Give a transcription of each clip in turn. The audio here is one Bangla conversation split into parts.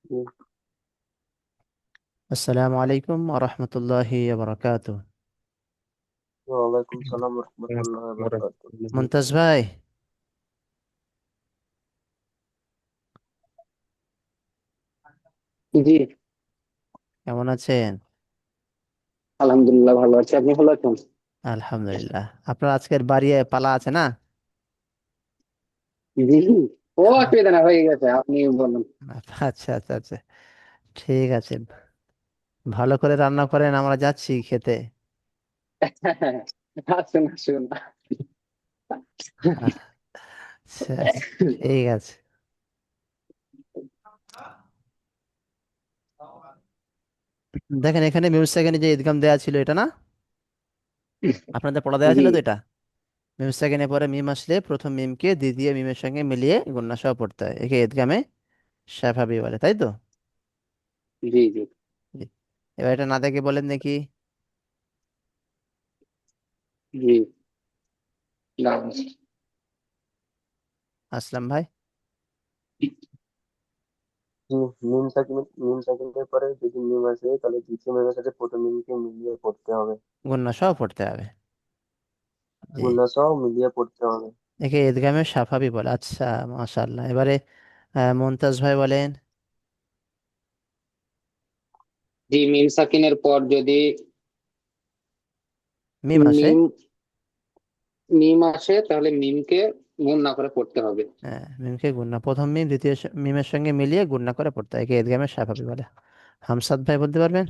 জি। আসসালামু আলাইকুম ওয়া রাহমাতুল্লাহি ওয়া বারাকাতুহু। ওয়ালাইকুম সালাম রহমতুল্লাহ বারকাত। মুনতাজ ভাই, জি, কেমন আছেন? আলহামদুলিল্লাহ ভালো আছি। আপনি ভালো আছেন? আলহামদুলিল্লাহ। আপনার আজকের বাড়ি পালা আছে না? জি। ও অসুবিধা না, হয়ে গেছে, আপনি বলুন। আচ্ছা আচ্ছা আচ্ছা, ঠিক আছে। ভালো করে রান্না করেন, আমরা যাচ্ছি খেতে। আসুন আসুন। আচ্ছা আচ্ছা, ঠিক আছে। দেখেন, এখানে মিউট সেকেন্ডে যে ইদগাম দেওয়া ছিল এটা না, আপনাদের পড়া দেওয়া জি ছিল তো এটা। মিম সেকেন্ডে পরে মিম আসলে প্রথম মিমকে দ্বিতীয় মিমের সঙ্গে মিলিয়ে গুণনা সহ পড়তে হয়, একে ইদগামে শাফাবি বলে, তাই তো? জি জি জি। এবার এটা না দেখে বলেন দেখি। জি। না, আসলাম ভাই। জি। মিম সাকিনের পরে যদি মিম আসে তাহলে দ্বিতীয় মিমের সাথে প্রথম মিমকে মিলিয়ে পড়তে হবে। গুণনা সহ পড়তে হবে। জি। গুণা সহ মিলিয়ে পড়তে হবে। একে ঈদগামে সাফাবি বলে। আচ্ছা, মাশাআল্লাহ। এবারে মুনতাজ ভাই বলেন। জি, মিম সাকিনের পর যদি মিম আসে। মিম মিম আসে তাহলে মিমকে গুণ না করে পড়তে হবে। হ্যাঁ, মিমকে গুণনা, প্রথম মিম দ্বিতীয় মিমের সঙ্গে মিলিয়ে গুণনা করে পড়তে হয়, একে ঈদগামে সাফাবি বলে। হামসাদ ভাই বলতে পারবেন?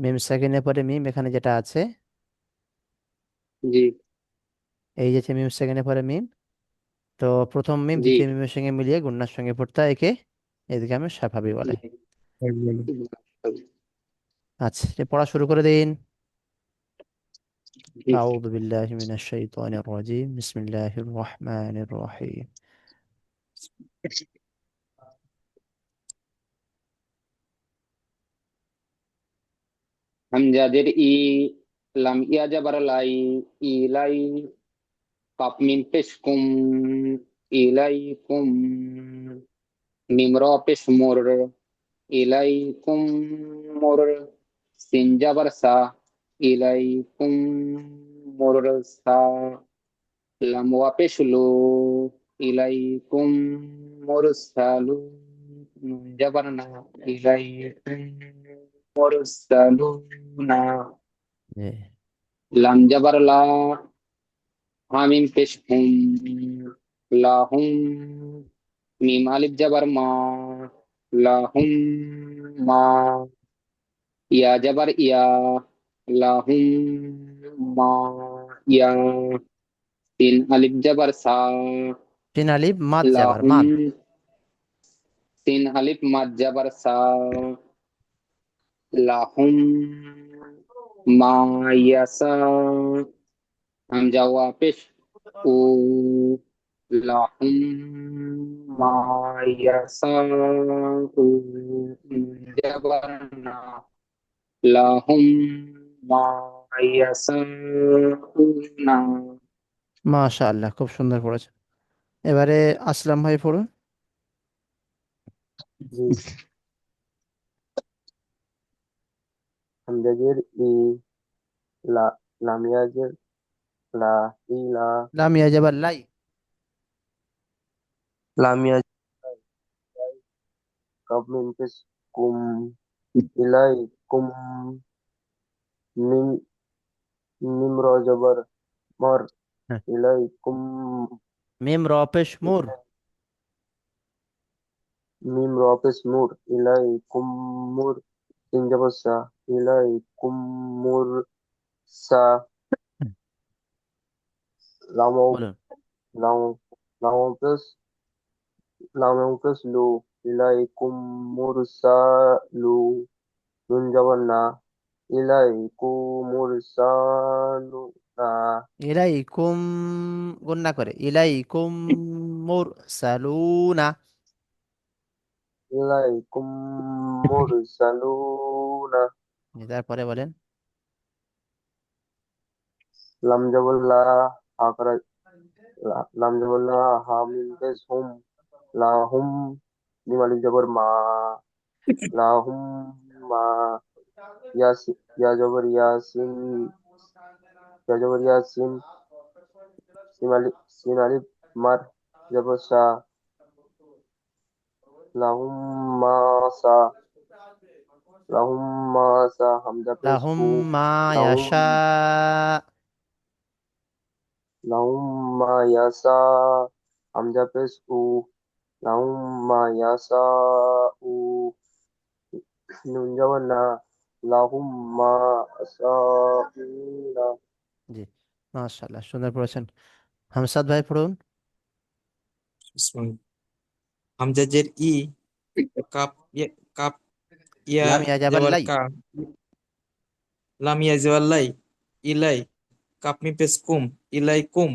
মিম সেকেন্ডের পরে মিম এখানে যেটা আছে, জি এই যে মিম সেকেন্ডের পরে মিম, তো প্রথম মিম জি দ্বিতীয় মিমের সঙ্গে মিলিয়ে গুণনার সঙ্গে পড়তে হয়, একে ঈদগামে সাফাবি বলে। জি আচ্ছা, এটা পড়া শুরু করে দিন। জি। أعوذ بالله من الشيطان الرجيم، بسم الله الرحمن الرحيم. হামজাদের ই, লাম ইয়া জাবার লাই, ইলাই, কাপ মিম পেশ কুম, ইলাই কুম, মিম র পেশ মোর, ইলাই কুম মোর, সিন জাবার সা, ইলাই কুম মোর সা, লাম ওয়া পেশ লো, ইলাই কুম মোর সালু, নুন জাবার না, ইলাই কুম মোর সালু না, জি। লাম জাবার লা, হামিম পেশ হুম, লাহুম, মিম আলিফ জাবার মা, লাহুম মা, ইয়া জাবার ইয়া, লাহুম মা ইয়া, তিন আলিফ জাবার সা, তিন আলিফ মাদ যাবার লাহুম, মাদ। তিন আলিফ মাদ জাবার সা, লাহুম মা ইয়াসা, হামজা ওয়া পেশ ও, লাহুম মা ইয়াসাউ, জাবার না, লাহুম মা ইয়াসাউনা। মাশাআল্লাহ, খুব সুন্দর পড়েছেন। এবারে আসলাম ভাই পড়ুন। জি। হামজাজের ই, লা, লামিয়াজের লা, ইলা, লাম ইয়া যাবার লাই। লামিয়াজ কাবমিন পেশ কুম, ইলাই কুম, মিম, মিম র জবর মর, হ্যাঁ। ইলাই কুম, মিম র পেশ মুর। মিম র পেশ নূর, ইলাই কুম মুর, তিন জবর সা, ইলাই কুম মুর সা, হুম, লাম, বলুন। লাম, লাম পেশ, লাম পেশ লু, ইলাই কুম মুর সা লু, নুন জবর না, ইলাই কুমুর সা লু না, ইলাইকুম, গুণনা করে ইলাইকুম মুর সালুনা। ইলাই কুমুর সালু না। তারপরে বলেন। লাম জবল্লা আকরা লাম জবল্লা হামিম পেশ হুম লাহুম মিম আলিফ জবর মা লাহুম মা ইয়া জবর ইয়াসিন ইয়া জবর ইয়াসিন সিন আলিফ মার জবর সা লাহুম মা সা লাহুম মা সা হামজা পেশ লাহুম উ মা লাহুম ইয়াশা। লাহুম মা ইয়াসা হামজা পেশ উ লাহুম মা ইয়াসা উ নুন জবর না লাহুম মা সা জি, মাশাআল্লাহ, সুন্দর পড়েছেন। হামসাদ ভাই পড়ুন। হামজা জের ই, কাপ ইয়া, কাপ ইয়া লাম ইয়া জাবার জবর লাই। কা, লাম ইয়া জবর লাই, ইলাই, কাপ মি পেশ কুম, ইলাই কুম,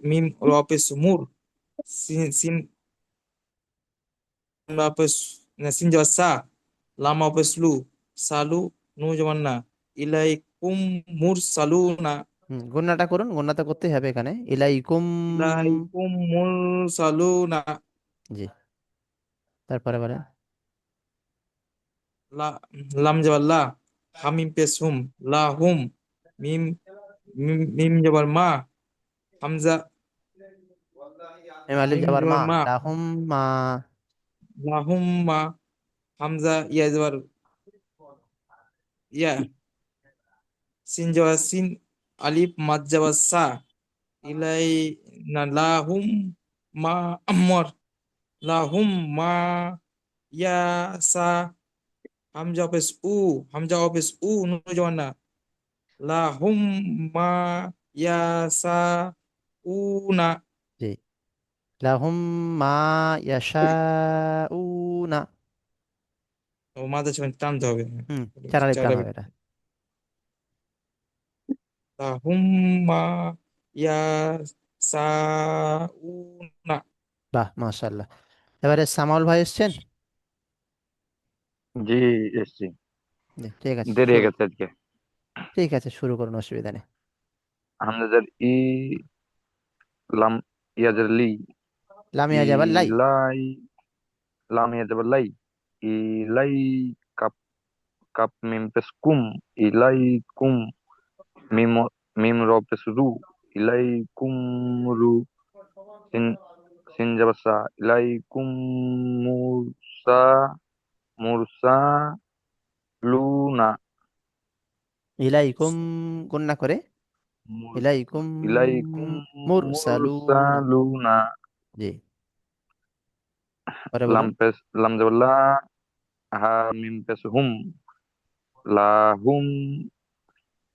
মিম র পেশ মুর, সিন সিন রা পেশ সিন জবর সা, লাম রা পেশ লু, সালু, নু জবর না, ইলাই কুম মুর সালু না, গুণনাটা করুন, গুণনাটা করতেই হবে এখানে, ইলাইকুম। ইলাই কুম মুর সালু না, জি, তারপরে বলেন। লা লাম জবর লা, হামিম পেশ হুম, লা হুম, মিম মিম জবর মা, হামজা মিম আলিফ মিম জাবার জবর মা, মা, লাহুম মা। লাহুম মা, হামজা ইয়া জবর ইয়া, সিন জবর সিন, আলিফ মাদ জবর সা, ইলাই না লাহুম মা আমর, লাহুম মা ইয়া সা, হামজা পেশ উ, হামজা পেশ উ, নুন জবর না, লাহুম মা ইয়া সা উ না, জি, লাহুম মা ইয়াশাউনা। ও মাদের সময় টানতে হবে। চার আলিফ টান চার হবে এটা। হুম্মা ইয়াসাউনা। বাহ, মাশাআল্লাহ। এবারে সামাউল ভাই এসছেন। জি, এসছি। জি, ঠিক আছে, দেরি হয়ে শুরু। গেছে আজকে। ঠিক আছে, শুরু করুন, অসুবিধা নেই। হামজার ই, লাম ইয়াজার লি, লামিয়া জাবার লাই। ইলাই, লাম ইয়াজার লাই, ইলাই, কাপ কাপ মিম পেস কুম, ইলাই কুম, মিম মিম র পেস রু, ইলাই কুম রু, সিন সিন জাবাসা, ইলাই কুম মুসা, মুরসা লুনা, ইলাইকুম, গুণনা করে, মুর ইলাইকুম ইলাই কুম মুরসা মুরসালুনা। লুনা, জি, পরে বলুন। লাম জাবাল্লা, হা মিম পেশ হুম, লাহুম,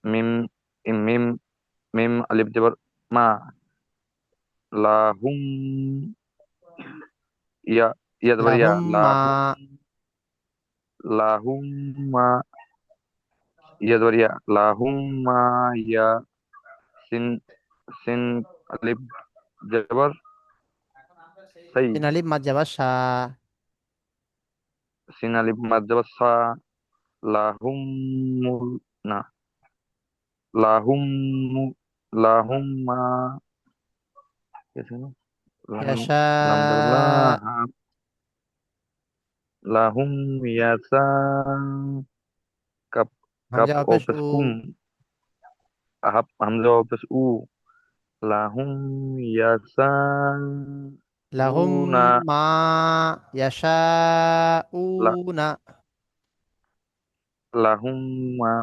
মিম মিম মিম আলিফ জবর মা, লাহুম, ইয়া ইয়া জবর ইয়া, লাহুম মা। লাহুম, লাহুম মা, ইয়া জবর ইয়া, লাহুম মা, ইয়া, সিন সিন আলিফ জবর সাই, সিন আলিফ মাদ জাবার সা। সিন আলিফ মাদ জবর সা, লাহুম না, লাহুম লাহুম মা, कैसे ना, लाहुम, ইয়াশা। लाम जब ला, हाँ, लाहुम यासा, कप হামজা कप অপেশ উ। ओपस कुम, हप हमजा ओपस ऊ, लाहुम यासा লাহুম ऊना, মা ला ইয়াশাউনা। लाहुम मा,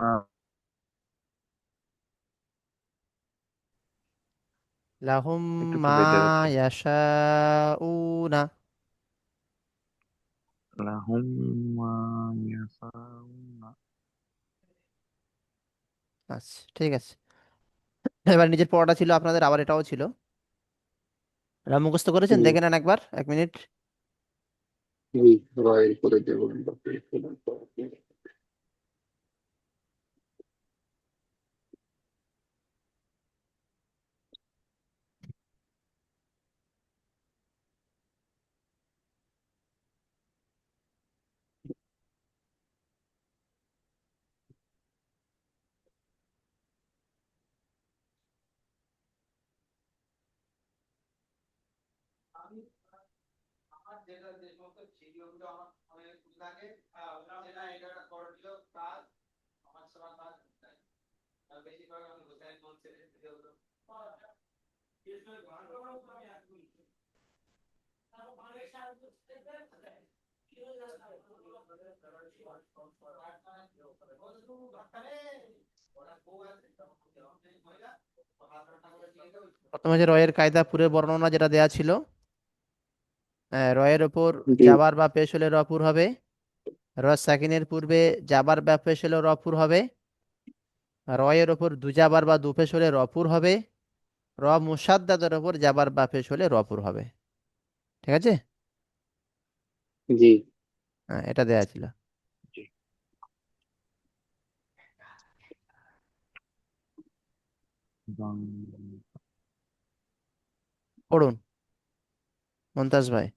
লাহুম একটু একটু মা বেঁধে যাচ্ছে, ইয়াশাউনা। লাহুম মা ইয়াসা ऊना। আচ্ছা, ঠিক আছে। এবার নিজের পড়াটা ছিল আপনাদের, আবার এটাও ছিল। এরা মুখস্থ করেছেন, দেখে নেন একবার, 1 মিনিট। রয়ের করে দেবো প্রথমে যে রয়ের কায়দা পুরো বর্ণনা যেটা দেয়া ছিল, রয়ের ওপর জি জাবার বা পেশ হলে রপুর হবে, র সাকিনের পূর্বে জাবার বা পেশ হলে রপুর হবে, রয়ের ওপর দুজাবার বা দুপেশ হলে রপুর হবে, র মুসাদ্দাদের ওপর জাবার বা পেশ হলে রপুর হবে। ঠিক আছে, জি এটা দেয়া ছিল। জি। এবং পড়ুন মমতাজ ভাই।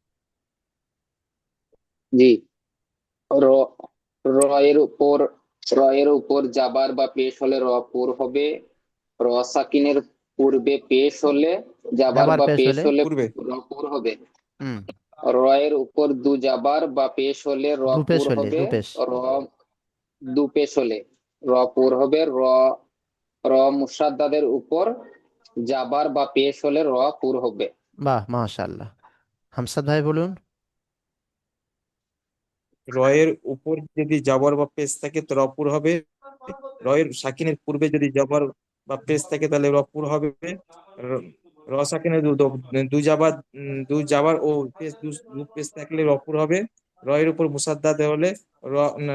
জি। র র এর উপর জাবার বা পেশ হলে রপুর হবে। র সাকিনের পূর্বে পেশ হলে জাবার জাবার বা পেশ পেশ হলে, হলে পূর্বে রপুর হবে। হুম, র এর উপর দু জাবার বা পেশ হলে দুপেশ রপুর হলে, হবে। দুপেশ। র দু পেশ হলে রপুর হবে। র মুসাদ্দাদের উপর জাবার বা পেশ হলে রপুর হবে। বাহ, মাশাআল্লাহ। হামসাদ ভাই বলুন। রয়ের উপর যদি জবর বা পেশ থাকে তো রপুর হবে। রয়ের সাকিনের পূর্বে যদি জবর বা পেশ থাকে তাহলে রপুর হবে। র- র সাকিনের দু জাবার ও পেশ দু পেশ থাকলে রপুর হবে। রয়ের উপর মুসাদ্দাদ হলে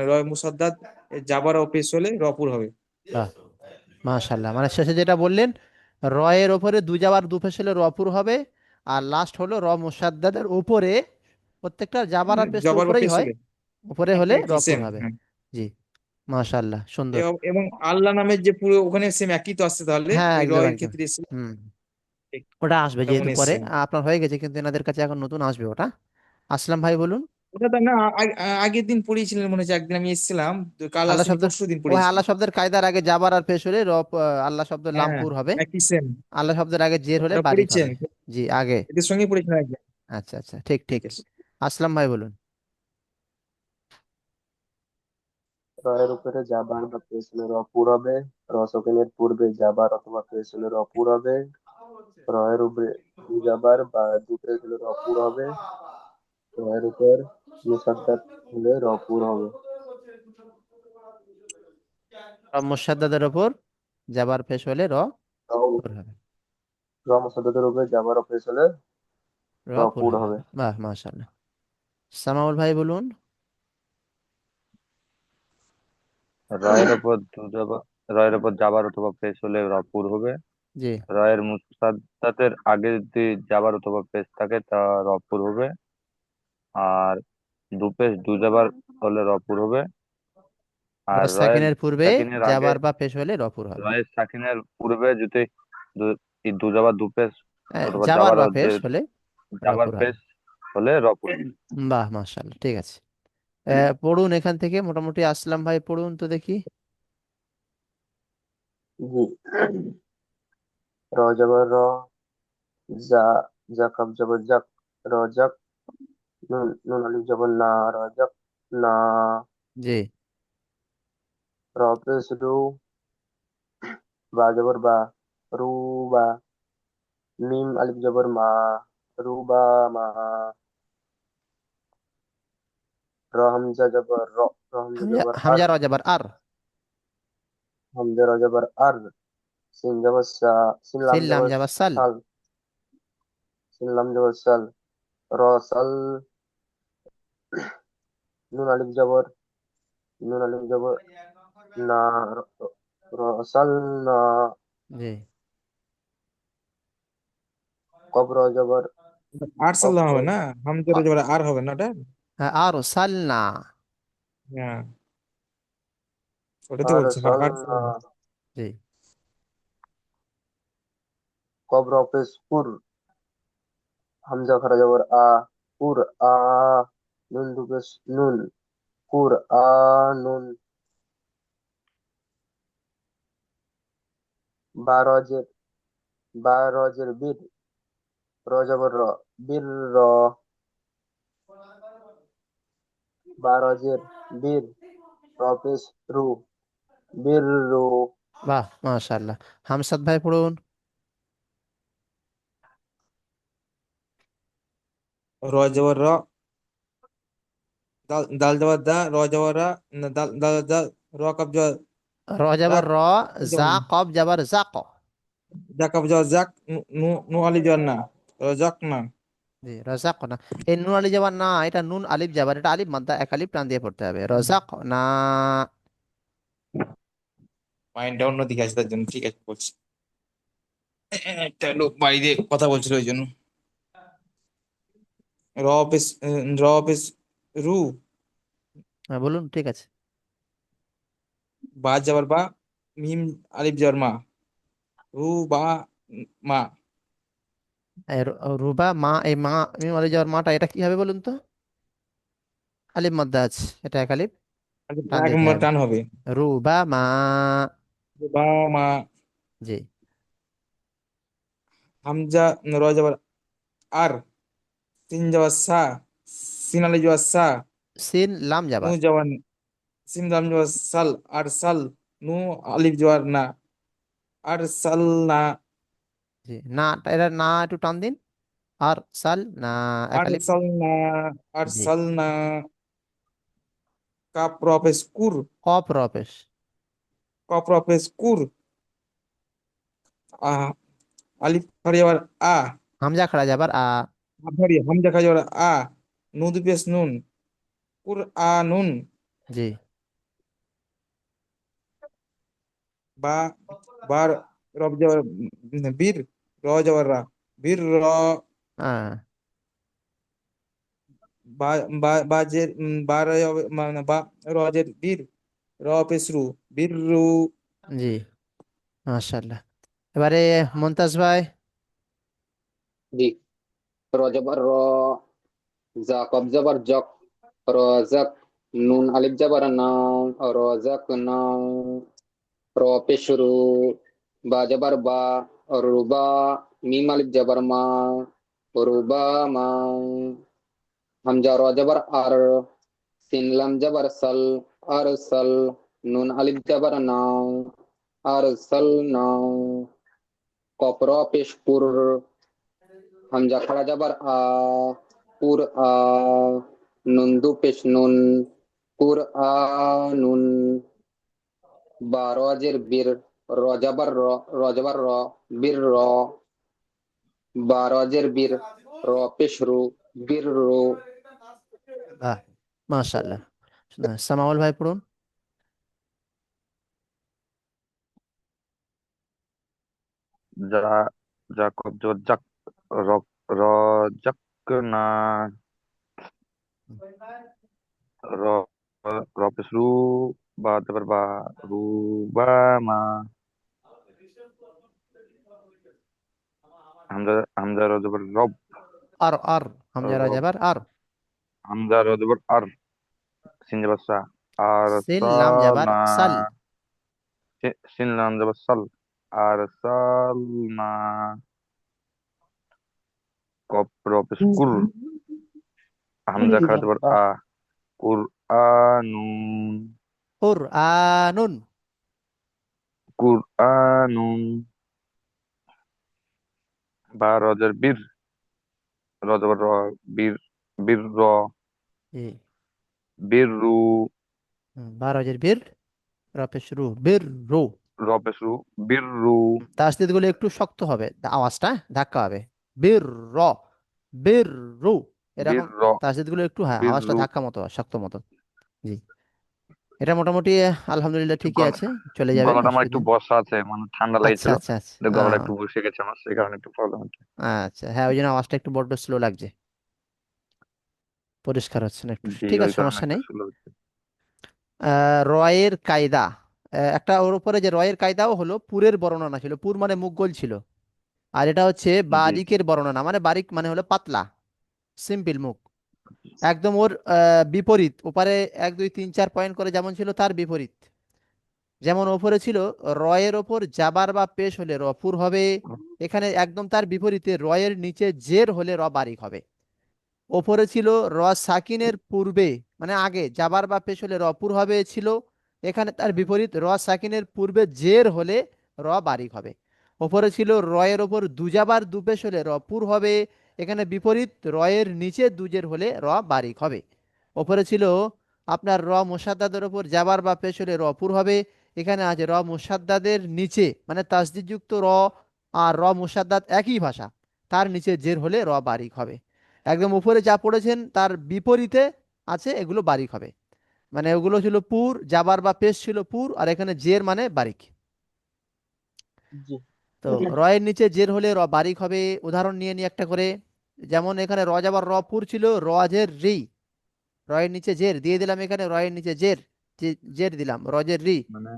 রয় মুসাদ্দাদ জাবার ও পেশ হলে রপুর হবে। বাহ, মাশাআল্লাহ। মানে শেষে যেটা বললেন, রয়ের ওপরে দু জাবার দুপেশ হলে রপুর হবে, আর লাস্ট হলো র মুসাদ্দাদের উপরে, প্রত্যেকটা জাবার আর পেশ তো জবর বা উপরেই পেশ হয়, হলে উপরে হলে একই রপুর সেম। হবে। জি, মাশাআল্লাহ, সুন্দর। এবং আল্লাহ নামের যে পুরো ওখানে সেম একই তো আসছে তাহলে হ্যাঁ, ওই একদম রয়ের একদম। ক্ষেত্রে হুম, ওটা আসবে তেমন যেহেতু পরে, এসছে। আপনার হয়ে গেছে কিন্তু এনাদের কাছে এখন নতুন আসবে ওটা। আসলাম ভাই বলুন। ওটা তো না আগের দিন পড়িয়েছিলেন মনে হচ্ছে, একদিন আমি এসেছিলাম তো, কাল আল্লাহ আসেনি, শব্দের, পরশু দিন ও হ্যাঁ, পড়িয়েছি। আল্লাহ শব্দের কায়দার আগে জাবার আর পেশ হলে আল্লাহ শব্দের হ্যাঁ, লামপুর হবে। একই সেম। আল্লাহ শব্দের আগে জের হলে ওটা বারিক পড়িয়েছেন, হবে। জি, আগে। এদের সঙ্গে পড়িয়েছেন একদিন। আচ্ছা আচ্ছা, ঠিক ঠিক। ঠিক আছে। আসলাম ভাই বলুন। রয়ের উপরে জাবার বা পেশ হলে রপুর হবে। র সাকিনের পূর্বে জাবার অথবা পেশ হলে রপুর হবে। রয়ের উপরে দু জাবার বা দু পেশ হলে রপুর হবে। রয়ের উপর মুসাদ্দাদ হলে রপুর হবে। মুসাদ্দাদের ওপর জাবার পেশ হলে র পুর হবে, র মুসাদ্দাদের উপরে জাবার ও পেশ হলে পুর রপুর হবে। হবে। বাহ, মাশাআল্লাহ। সামাউল ভাই বলুন। রয়ের উপর রয়ের উপর জাবার অথবা পেশ হলে রপুর হবে। জি, রয়ের মুসাদ্দাতের আগে যদি জাবার অথবা পেশ থাকে তা রপুর হবে। আর দুপেশ দু জাবার হলে রপুর হবে। র আর রয়ের সাকিনের পূর্বে সাকিনের আগে, জাবার বা পেশ হলে রপুর হবে। রয়ের সাকিনের পূর্বে যদি দু জাবার দু পেশ অথবা জাবার জাবার বা ও যে পেশ হলে জাবার রপুর হবে। পেশ হলে রপুর। বাহ, মাশাআল্লাহ, ঠিক আছে। পড়ুন এখান থেকে মোটামুটি। আসলাম ভাই পড়ুন তো দেখি। জি র জবর র, জা, জা কব জবর জাক, রজক, নুন নুন আলিফ জবর না, রজক না। জি, র পেশ রু, বা জবর বা, রু বা। মিম আলিফ জবর মা, রুবা মা। র হামজা জবর র, র হামজা হামজা জবর আর, হামজা র জাবার আর, হামজা র জবর আর। সিন জবর সা, সিন লাম সিল লাম জবর জাবার সাল। সাল, সিন লাম জবর সাল। র সাল, নুন আলিফ জবর, নুন আলিফ জবর না, র সাল না। জি, কব র জবর আর কব সাল্লাহ র, হবে না, হামজার জবর আর হবে না ওটা। হ্যাঁ, আর সাল না। হ্যাঁ, ওটা তো আর বলছি সাল আর না। সাল্লাহ। জি, কব র পেশ কুর, হামজা খারা জবর আ, কুর আ। নুন দু পেশ নুন, কুর আ নুন। বা রজের, বা রজের বীর, র জবর র, বীর র। বা রজের বীর, র পেশ রু, বীর রু। বাহ, মাশাআল্লাহ। হামসাদ ভাই পড়ুন। র জবর র, দাল দাল জবর দা, র জবর রা, দাল দাল দা, র কব জবর র যাবার রাক, র, জা কব যাবার জাক। জা কব জবর জাক, নু নু আলি জবর না, রজাক না। জি, রাজাক না। এই নুন আলিফ যাবার না, এটা নুন আলিফ যাবার, এটা আলিফ মাদ্দা, এক আলিফ টান দিয়ে পড়তে হবে। রাজাক না। মাইন্ডটা অন্যদিকে আছে তার জন্য, ঠিক আছে বলছি। একটা লোক বাইরে কথা বলছিল ওই জন্য। র পেশ, র পেশ রু, হ্যাঁ, বলুন, ঠিক আছে। বা জবর বা, মিম আলিফ জবর মা, রু বা মা। এই রুবা মা, এই মা মিম আলিফ যাবার মাটা, এটা কি হবে বলুন তো? আলিফ মাদ্দা আছে, এটা এক আলিফ টান এক দিতে নম্বর হবে। টান হবে। রুবা মা। রু বা মা। জি। হামজা, র জবর আর, সিন জবর সা, সিন আলিফ জবর সা, সিন লাম নু যাবার। জবর, সিন লাম জবর সাল, আর সাল, নু আলিফ জবর না, আর সাল না। জি, না, এটা না একটু টান দিন। আর সাল না, এক আর আলিফ। সাল না, আর জি। সাল না। কাপ র পেশ কুর, কপ র পেশ। কপ র পেশ কুর, আ আলিফ খাড়ি জবর আ, হামজা খাড়া যাবার আ। খাড়ি হামজা খাড়ি জবর আ, নু দু পেশ নুন, কুর আ নুন। জি। বা, বার, রব জবর বীর, র জবর রা, বীর র। হ্যাঁ। বা, বাজের বার হবে মানে বা, রজের বীর, র পেশরু, বীর রু। জি, মাশাআল্লাহ। এবারে মুনতাজ ভাই। জি। র জবর র, জা কব জবর জক, রজাক, নুন আলিফ জবর নাও, রজাক নাও, র পেশ রু, বা জবর বা, রুবা, মিম আলিফ জবর মা, রুবা মা। হামজা র জবর আর, সিন লাম জবর সাল, আর সাল, নুন আলিফ জবর নাও, আর সাল নাও, কফ র পেশ কুর, হামজা খাড়া জবর আ, কুর আ, নুন দু পেশ নুন, কুর আ নুন, বা রজের বীর, র জবর র, র জবর র, বীর র, বা রজের বীর, র পেশ রু, বীর রু। বাহ, মাশাআল্লাহ। সামাউল ভাই পড়ুন। যা, যা কব জবর জাক, র, র জাক না, র, র পেশ রু, বা তারপর বা, রু বা মা। হামজা, হামজা র জবর রব, আর আর হামজা র রব, যাবার আর। হামজা র জবর আর, সিন জবর সা, আর সিন লাম যাবার সালা, সাল। সিন লাম জবর সাল, আর সাল না। কপ র পেশ কুর, হামজা খাড়া জবর আ, কুর আনুন, কুরআনুন। কুর আনুন। বা রজের বীর, র জবর র, বীর, বীর র, জি। বীর রু, বারোজের বীর, রপে শুরু বীর রু। র পেশ রু, বীর রু, তাসদিদ গুলো একটু শক্ত হবে, আওয়াজটা ধাক্কা হবে। বীর র, বীর রু, বীর এরকম। র, তাসদিদ গুলো একটু, হ্যাঁ, বীর আওয়াজটা রু। ধাক্কা মতো, শক্ত মতো। জি। এটা মোটামুটি আলহামদুলিল্লাহ ঠিকই আছে, চলে যাবে, গলাটা আমার অসুবিধা একটু নেই। বসা আছে, মানে ঠান্ডা আচ্ছা লেগেছিল। আচ্ছা আচ্ছা। গলাটা একটু বসে গেছে আমার, সেই কারণে একটু প্রবলেম হচ্ছে। আচ্ছা, হ্যাঁ, ওই জন্য আওয়াজটা একটু বড্ড স্লো লাগছে, পরিষ্কার হচ্ছে না একটু। জি, ঠিক ওই আছে, কারণে সমস্যা একটু নেই। স্লো হচ্ছে। রয়ের কায়দা, একটা ওর উপরে যে রয়ের কায়দাও হলো, পুরের বর্ণনা ছিল, পুর মানে মুখ ছিল। আর এটা হচ্ছে জি, বারিকের বর্ণনা, মানে বারিক মানে হলো পাতলা, সিম্পল মুখ। একদম ওর বিপরীত, ওপারে 1 2 3 4 পয়েন্ট করে যেমন ছিল, তার বিপরীত। যেমন ওপরে ছিল, রয়ের ওপর জাবার বা পেশ হলে রপুর হবে। এখানে একদম তার বিপরীতে, রয়ের নিচে জের হলে র বারিক হবে। ওপরে ছিল র সাকিনের পূর্বে, মানে আগে জাবার বা পেশ হলে র পুর হবে ছিল। এখানে তার বিপরীত র সাকিনের পূর্বে জের হলে র বারিক হবে। ওপরে ছিল রয়ের ওপর দুজাবার দুপেশ হলে র পুর হবে। এখানে বিপরীত রয়ের নিচে দুজের হলে র বারিক হবে। ওপরে ছিল আপনার র মুসাদ্দাদের ওপর জাবার বা পেশ হলে র পুর হবে। এখানে আছে র মুসাদ্দাদের নিচে, মানে তাসদিদযুক্ত র আর র মুসাদ্দাদ একই ভাষা, তার নিচে জের হলে র বারিক হবে। একদম উপরে যা পড়েছেন তার বিপরীতে আছে এগুলো বারিক হবে। মানে ওগুলো ছিল পুর, জাবার বা পেশ ছিল পুর, আর এখানে জের মানে বারিক। জি। তো রয়ের নিচে জের হলে র বারিক হবে। উদাহরণ নিয়ে নিয়ে একটা করে। যেমন এখানে র জাবার র পুর ছিল, র জের রি, রয়ের নিচে জের দিয়ে দিলাম, এখানে রয়ের নিচে জের, জের দিলাম রজের রি। মানে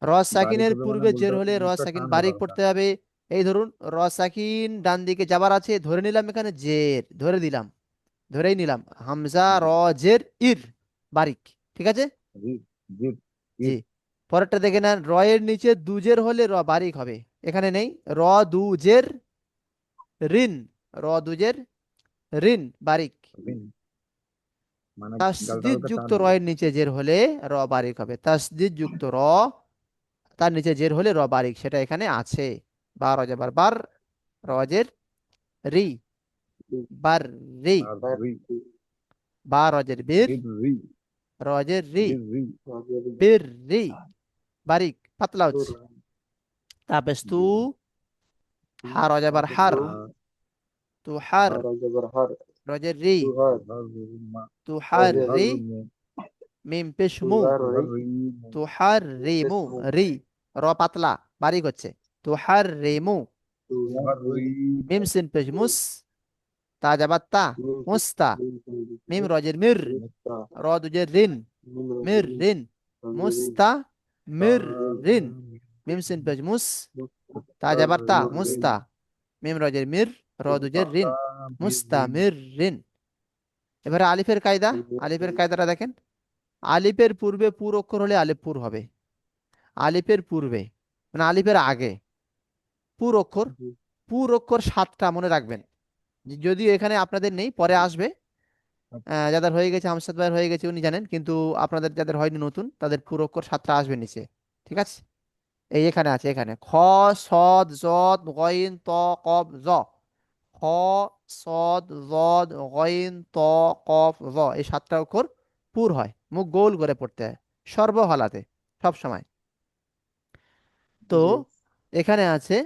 র বারিক সাকিনের হবে মানে পূর্বে জের উল্টো হলে র উল্টো সাকিন টান বারিক দেওয়ার কথা। পড়তে হবে। এই ধরুন র সাকিন ডান দিকে যাবার আছে, ধরে নিলাম এখানে জের, ধরে দিলাম, ধরেই নিলাম হামজা র জের ইর, বারিক। ঠিক আছে। জি জি জি। জি। পরেরটা দেখে নেন, রয়ের নিচে দুজের হলে র বারিক হবে। এখানে নেই। র দুজের রিন, র দুজের রিন বারিক। মানে গালটা তাসদিদ হালকা টান যুক্ত হবে। রয়ের নিচে জের হলে র বারিক হবে। তাসদিদ যুক্ত র, তার নিচে জের হলে র বারিক, সেটা এখানে আছে। বার অজের বার, রজের রি, বার রি। আর বার রি, বার অজের বীর, বির রি, রজের রি, বির রি। রজের বীর রি, বারিক পাতলা বীর, হচ্ছে। তাপস তু, জি। হার অজের তারপর হার, তো তু হার, আর জবর হর, রজের রি, তুহার, তুহার মা, তু হার রজের রি, তুহার মু, মিম পেশমু, তুহার তুহার রি, রি মু। তু হার রিমু, পেশমু, রি, র পাতলা বারিক হচ্ছে। তু হার রিমু, তুহার তুহার রি, রি মু। মিম সিন পেশমুস, তা যাবার তা, মিম মুস্তা, মিম মিম মিম রজের মির, মুস্তা, র দুজের রিন, মিম মির রজের রিন, রজের মুস্তা মির রিন, রিন, মিম সিন পেশমুস, মুস্তা, তা যাবার তা, মির রিন, মুস্তা, মিম রজের মির, র দুজের রিন, মুস্তা বির মুস্তা রি। মির রিন। এবারে আলিফের কায়দা। মির আলিফের রিন, কায়দাটা দেখেন। আলিফের পূর্বে পুর অক্ষর হলে আলিফ পুর হবে। আলিফের পূর্বে, মানে আলিফের আগে পুর অক্ষর। জি, পুর অক্ষর 7টা মনে রাখবেন। যদিও এখানে আপনাদের নেই, পরে আসবে। যাদের হয়ে গেছে, আমসাদ ভাইয়ের হয়ে গেছে উনি জানেন, কিন্তু আপনাদের যাদের হয়নি নতুন, তাদের পুর অক্ষর 7টা আসবে নিচে। ঠিক আছে। এই এখানে আছে, এখানে খ, সদ, জদ, গইন, ত, কফ, জ। খ, সদ, জদ, গইন, ত, কফ, জ, এই 7টা অক্ষর পুর হয়, মুখ গোল করে পড়তে হয় সর্বহালাতে, সব সময়। তো জি, এখানে আছে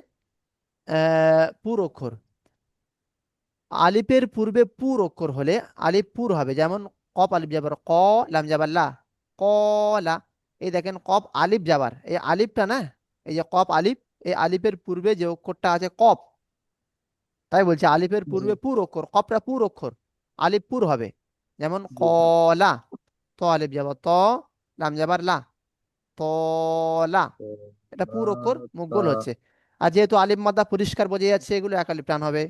পুর অক্ষর। আলিফের পূর্বে পুর অক্ষর হলে আলিফ পুর হবে। যেমন কপ আলিফ যাবার ক, লাম যাবার লা, কলা। এই দেখেন কপ আলিফ যাবার, এই আলিফটা না, এই যে কপ আলিফ, এই আলিফের পূর্বে যে অক্ষরটা আছে কপ, তাই বলছে আলিফের জি, পূর্বে পুর অক্ষর, কপটা পুর অক্ষর, আলিফ পুর হবে। যেমন জি, কলা, তো আলিফ যাবার ত, লাম যাবার লা, তলা। এটা পুর অক্ষর, মুখ গোল হচ্ছে। আর যেহেতু আলিফ মাদ্দা পরিষ্কার বোঝা যাচ্ছে, এগুলো এক আলিফ টান হবে।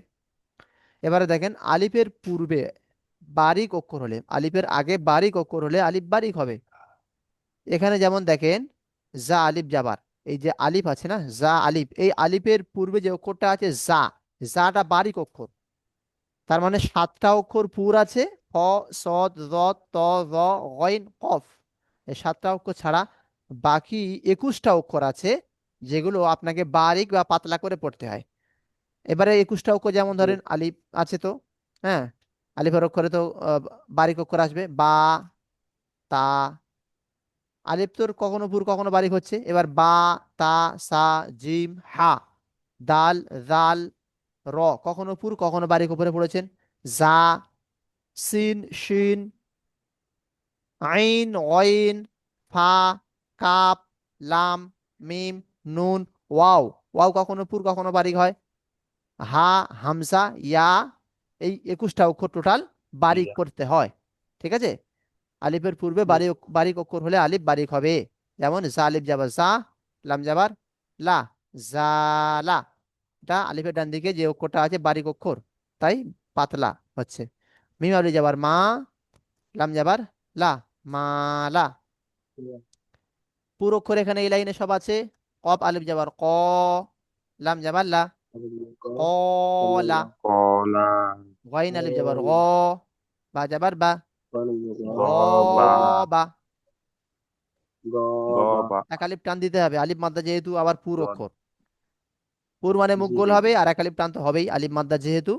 এবারে দেখেন আলিফের পূর্বে বারিক অক্ষর হলে, আলিফের আগে বারিক অক্ষর হলে আলিফ বারিক হবে। এখানে যেমন দেখেন জা আলিফ জাবার, এই যে আলিফ আছে না, জা আলিফ, এই আলিফের পূর্বে যে অক্ষরটা আছে জা, জাটা বারিক অক্ষর। তার মানে 7টা অক্ষর পুর আছে। ক, সদ, জ, ত, জ, গইন, কফ। এই 7টা অক্ষর ছাড়া বাকি 21টা অক্ষর আছে, যেগুলো আপনাকে বারিক বা পাতলা করে পড়তে হয়। এবারে 21টা অক্ষর যেমন জি, ধরেন আলিফ আছে তো, হ্যাঁ, আলিফের অক্ষরে তো বারিক অক্ষর আসবে, বা, তা। আলিফ তোর কখনো পুর কখনো বারিক হচ্ছে। এবার বা, তা, সা, জিম, হা, দাল, জাল, র, কখনো পুর কখনো বারিক উপরে পড়েছেন। জা, সিন, শিন, আইন, অইন, ফা, কাপ, লাম, মিম, নুন, ওয়াও। ওয়াও কখনো পুর কখনো বারিক হয়। হা, হামজা, ইয়া, এই 21টা অক্ষর টোটাল বারিক ইয়া। পড়তে হয়। ঠিক আছে। আলিফের পূর্বে জি, বারিক বারিক অক্ষর হলে আলিফ বারিক হবে। যেমন জা আলিফ যাবার জা, লাম যাবার লা, জালা। এটা আলিফের ডান দিকে যে অক্ষরটা আছে বারিক অক্ষর, তাই পাতলা হচ্ছে। মিম আলিফ যাবার মা, লাম যাবার লা, মালা। পুরো অক্ষর এখানে এই লাইনে সব আছে। কফ আলিফ যাবার ক, লাম যাবার লা, ক, কলা। কলা। গইন আলিফ জাবার গ, বা জাবার বা, গ বা গবা। গ বা এক আলিফ টান দিতে হবে, আলিফ মাদ্দা যেহেতু আবার পুর গ অক্ষর। পুর মানে মুখ জি গোল জি হবে, জি। আর এক আলিফ টান তো হবেই আলিফ মাদ্দা যেহেতু।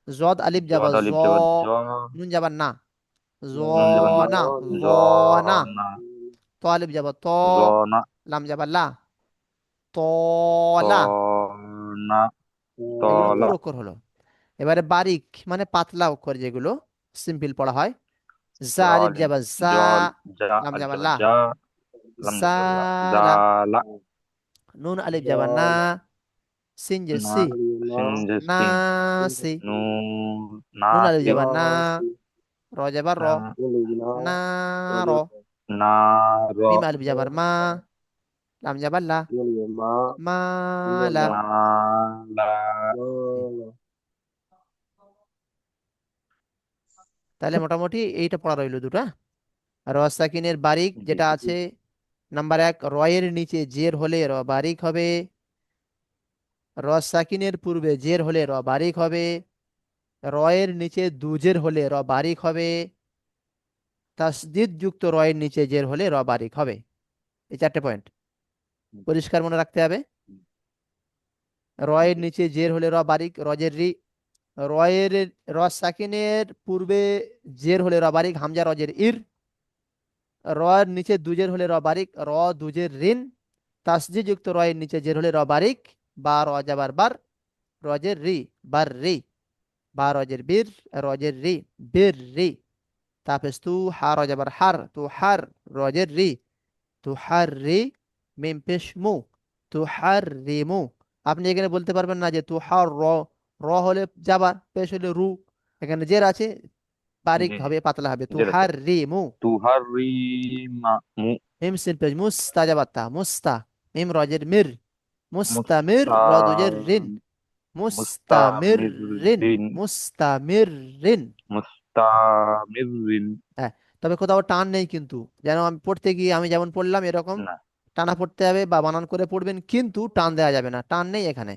জদ আলিফ জদ যাবার জ, আলিফ যাবার জ, নুন যাবার না, জ নুন যাবার না, না, জ জ না। না, ত আলিফ যাবার ত, জ না, লাম যাবার লা, ত তলা। না, এগুলো তলা। পুর অক্ষর হলো। এবারে বারিক মানে পাতলা অক্ষর যেগুলো সিম্পল পড়া হয়, জ জা আলিফ আলিফ, যাবার জা, জ যা লাম আলিফ যাবার যাবার লা, যা, লাম যাবার লা, জালা। জালা। নুন আলিফ যাবার না, সিন যে না, সি, সিন যে না সিন, সি। নু না নুন আলিফ সি, যাবার না, র যাবার র, না না র। না র, মিম আলিফ যাবার মা, লাম যাবার লা, মালা। মা লা। তাহলে মোটামুটি এইটা পড়া রইলো দুটা। র সাকিনের বারিক জি যেটা আছে, নাম্বার এক, রয়ের নিচে জের হলে র বারিক হবে, র সাকিনের পূর্বে জের হলে র বারিক হবে, রয়ের নিচে দুজের হলে র বারিক হবে, তাসদিদ যুক্ত রয়ের নিচে জের হলে র বারিক হবে। এই চারটে পয়েন্ট পরিষ্কার মনে রাখতে হবে। রয়ের জি নিচে জের হলে র বারিক, রজের রি। রয়ের, র সাকিনের পূর্বে জের হলে র বারিক, হামজা রজের ইর। রয়ের নিচে দুজের হলে র বারিক, র দুজের রিন। তাসদিদ যুক্ত রয়ের নিচে জের হলে র বারিক, বা র যাবার বার, রজের রি, বার রি। বা রজের বীর, রজের রি, বীর রি। তারপর তু হা র যাবার হার, তু হার, রজের রি, তু হার রি, মিম পেশ মু, তু হার রি মু। আপনি এখানে বলতে পারবেন না যে তু হার র, র হলে যাবার, পেশ হলে রু। এখানে জের আছে, বারিক জি জি, হবে, পাতলা হবে, তু যেটা হার স্যার, রি মু। তুহার রি মা মু, মিম সিন পেশ মুস্তা যাবার তা, মুস্তা। মিম রজের মির, মুস্তামির, মুস্তা, র দুজের রিন, মুস্তামির রিন, মুস্তামিরিন, মুস্তামির রিন। মুস্তামিরিন। হ্যাঁ, তবে কোথাও টান নেই কিন্তু, যেন আমি পড়তে গিয়ে আমি যেমন পড়লাম এরকম না, টানা পড়তে হবে, বা বানান করে পড়বেন, কিন্তু টান দেওয়া যাবে না, টান নেই এখানে।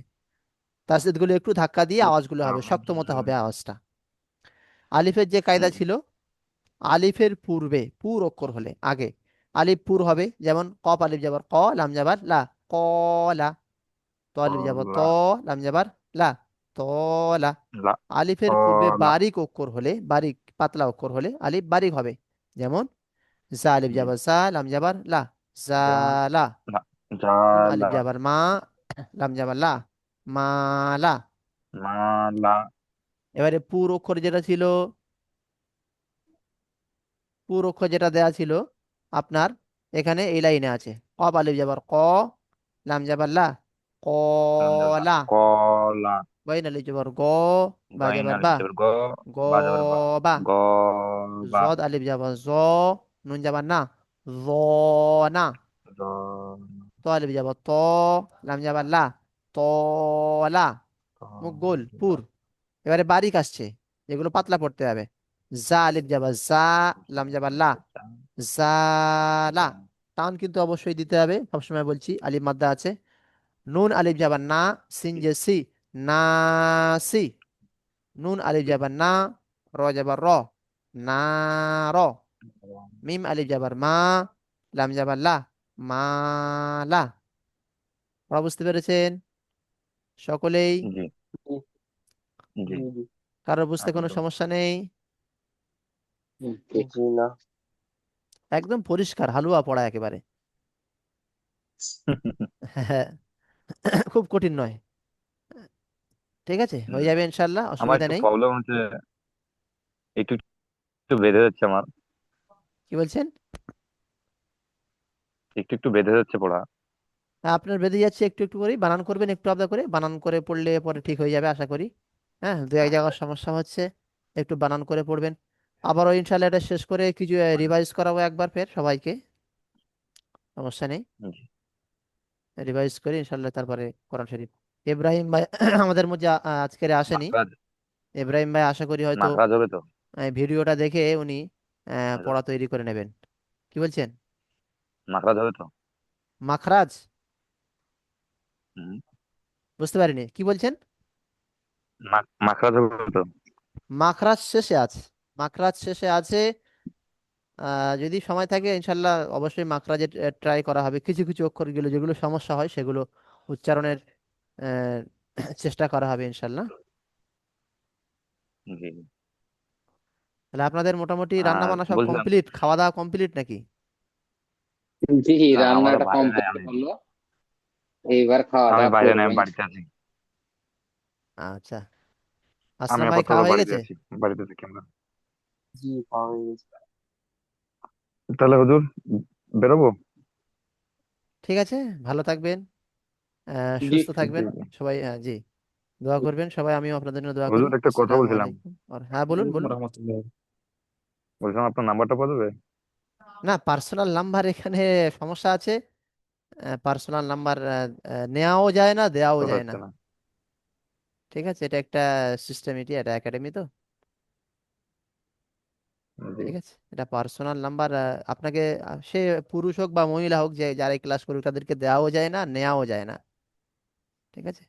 তাসদিদগুলো একটু ধাক্কা দিয়ে আওয়াজগুলো হবে, শক্ত মতো হবে মুস্তামিরিন। আওয়াজটা। আলিফের যে কায়দা ছিল, আলিফের পূর্বে পুর অক্ষর হলে আগে আলিফ পুর হবে, যেমন কপ আলিফ যাবার ক, লাম যাবার লা, কলা। তো আলিফ যাবার ত, কলা, লাম যাবার লা, তলা। লা, আলিফের পূর্বে কলা। বারিক অক্ষর হলে, বারিক পাতলা অক্ষর হলে আলিফ বারিক হবে, যেমন জা আলিফ জি, যাবার সা, লাম যাবার লা, যা, জালা। লা, মিম আলিফ জালা, যাবার মা, লাম যাবার লা, মালা। মালা। এবারে পুর অক্ষর যেটা ছিল, পুর অক্ষর যেটা দেয়া ছিল আপনার, এখানে এই লাইনে আছে, কপ আলিফ যাবার ক, লাম যাবার লা, আলহামদুলিল্লাহ, কলা। কলা। বাইন আলিফ যাবার গ, বা গাইন যাবার আলিফ বা, জবর গ, বা জবর বা, গবা। গ বা, জদ আলিফ যাবার জ, নুন যাবার না, জ না। জ, তো আলিফ যাবার ত, লাম যাবার লা, তলা। ত, মুখ গোল পুর। এবারে বারিক আসছে, যেগুলো পাতলা পড়তে হবে, জা আলিফ যাবার জা, লাম যাবার লা, জালা। টান কিন্তু অবশ্যই দিতে হবে, সবসময় বলছি, আলিফ মাদ্দা আছে। নুন আলিফ যাবার না, সিন যে সি, নাসি। নুন আলিফ যাবার না, র যাবার র, না র। মিম আলিফ যাবার মা, লাম যাবার লা, মালা। ওরা বুঝতে পেরেছেন সকলেই? জি জি, জি জি কারোর বুঝতে কোনো একদম। সমস্যা নেই? জি। জি না। একদম পরিষ্কার হালুয়া পড়া একেবারে। হ্যাঁ, খুব কঠিন নয়। ঠিক আছে, হয়ে হুম, যাবে ইনশাল্লাহ, আমার অসুবিধা একটু নেই। প্রবলেম হচ্ছে, একটু একটু বেঁধে যাচ্ছে আমার, কি বলছেন? একটু একটু বেঁধে যাচ্ছে পড়া। হ্যাঁ, আপনার বেঁধে যাচ্ছে একটু একটু করে, বানান করবেন একটু আধা করে, বানান করে পড়লে পরে ঠিক হয়ে যাবে আশা করি। হ্যাঁ, দু এক জায়গার সমস্যা হচ্ছে, একটু বানান করে পড়বেন। আবারও ইনশাল্লাহ এটা শেষ করে কিছু রিভাইজ করাবো একবার ফের সবাইকে, সমস্যা নেই। জি। রিভাইজ করে ইনশাল্লাহ তারপরে কোরআন শরীফ। ইব্রাহিম ভাই আমাদের মধ্যে আজকের আসেনি। নাকরাজ, ইব্রাহিম ভাই আশা করি হয়তো নাকরাজ হবে তো? ভিডিওটা দেখে উনি হ্যালো, পড়া তৈরি করে নেবেন। কি বলছেন? নাকরাজ হবে তো? মাখরাজ? হুম, বুঝতে পারিনি, কি বলছেন? মাকরাজ হবে তো? মাখরাজ শেষে আছে, মাখরাজ শেষে আছে। যদি সময় থাকে ইনশাল্লাহ অবশ্যই মাখরাজে ট্রাই করা হবে, কিছু কিছু অক্ষরগুলো যেগুলো সমস্যা হয় সেগুলো উচ্চারণের আহ, চেষ্টা করা হবে ইনশাল্লাহ। জি। তাহলে আপনাদের মোটামুটি রান্না আর বান্না সব বলছিলাম, কমপ্লিট, খাওয়া দাওয়া কমপ্লিট নাকি? জি, না আমারও রান্নাটা বাইরে নাই, কমপ্লিট আমি হলো, এইবার খাওয়া আমি দাওয়া বাইরে নাই, আমি করবেন। বাড়িতে আছি। আচ্ছা, আমি আসলাম ভাই আপাতত খাওয়া হয়ে বাড়িতে গেছে? আছি, বাড়িতে থাকি আমরা। জি, খাওয়া হয়ে গেছে। তাহলে হুজুর বেরোবো। ঠিক আছে, ভালো থাকবেন, জি, সুস্থ জি থাকবেন জি। সবাই। জি, দোয়া করবেন সবাই, আমিও আপনাদের জন্য দোয়া করি। হুজুর একটা কথা আসসালামু বলছিলাম, আলাইকুম। হ্যাঁ, বলুন বলুন। রহমতুল্লাহ। বলছিলাম আপনার নাম্বারটা পাওয়া যাবে? না, পার্সোনাল নাম্বার এখানে সমস্যা আছে। পার্সোনাল নাম্বার নেওয়াও যায় না, দেওয়াও করা যায় না। হচ্ছে না। ঠিক আছে, এটা একটা সিস্টেম, এটি এটা একাডেমি তো। জি। ঠিক আছে, এটা পার্সোনাল নাম্বার, আপনাকে সে পুরুষ হোক বা মহিলা হোক, যে যারাই ক্লাস করুক তাদেরকে দেওয়াও যায় না, নেওয়াও যায় না। ঠিক আছে,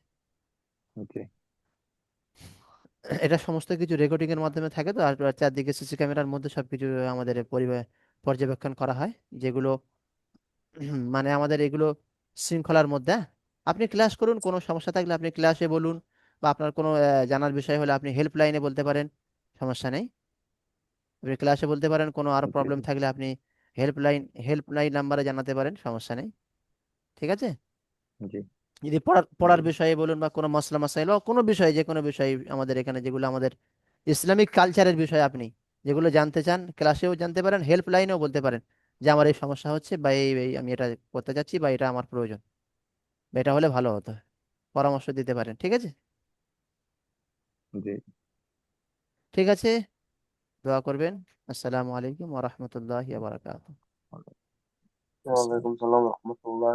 জি। এটা সমস্ত কিছু রেকর্ডিং এর মাধ্যমে থাকে তো, আর চারদিকে সিসি ক্যামেরার মধ্যে সবকিছু আমাদের পর্যবেক্ষণ করা হয়, যেগুলো মানে আমাদের এগুলো শৃঙ্খলার মধ্যে। হ্যাঁ? আপনি ক্লাস করুন, কোনো সমস্যা থাকলে আপনি ক্লাসে বলুন, বা আপনার কোনো জানার বিষয় হলে আপনি হেল্পলাইনে বলতে পারেন, সমস্যা নেই। আপনি ক্লাসে বলতে পারেন, কোনো আরো জি। প্রবলেম থাকলে আপনি হেল্পলাইন নাম্বারে জানাতে পারেন, সমস্যা নেই। ঠিক আছে, জি। যদি পড়ার জি। পড়ার বিষয়ে বলুন, বা কোনো মাসলা মাসাইল বা কোনো বিষয়, যে কোনো বিষয় আমাদের এখানে যেগুলো আমাদের ইসলামিক কালচারের বিষয় আপনি যেগুলো জানতে চান, ক্লাসেও জানতে পারেন, হেল্পলাইনেও বলতে পারেন যে আমার এই সমস্যা হচ্ছে, বা এই আমি এটা করতে চাচ্ছি, বা এটা আমার প্রয়োজন, বা এটা হলে ভালো হতো, পরামর্শ দিতে পারেন। ঠিক আছে, জি। ঠিক আছে, দোয়া করবেন। আসসালামু আলাইকুম ওয়া রাহমাতুল্লাহি ওয়া বারাকাতুহু। ওয়ালাইকুম সালাম রহমতুল্লাহ।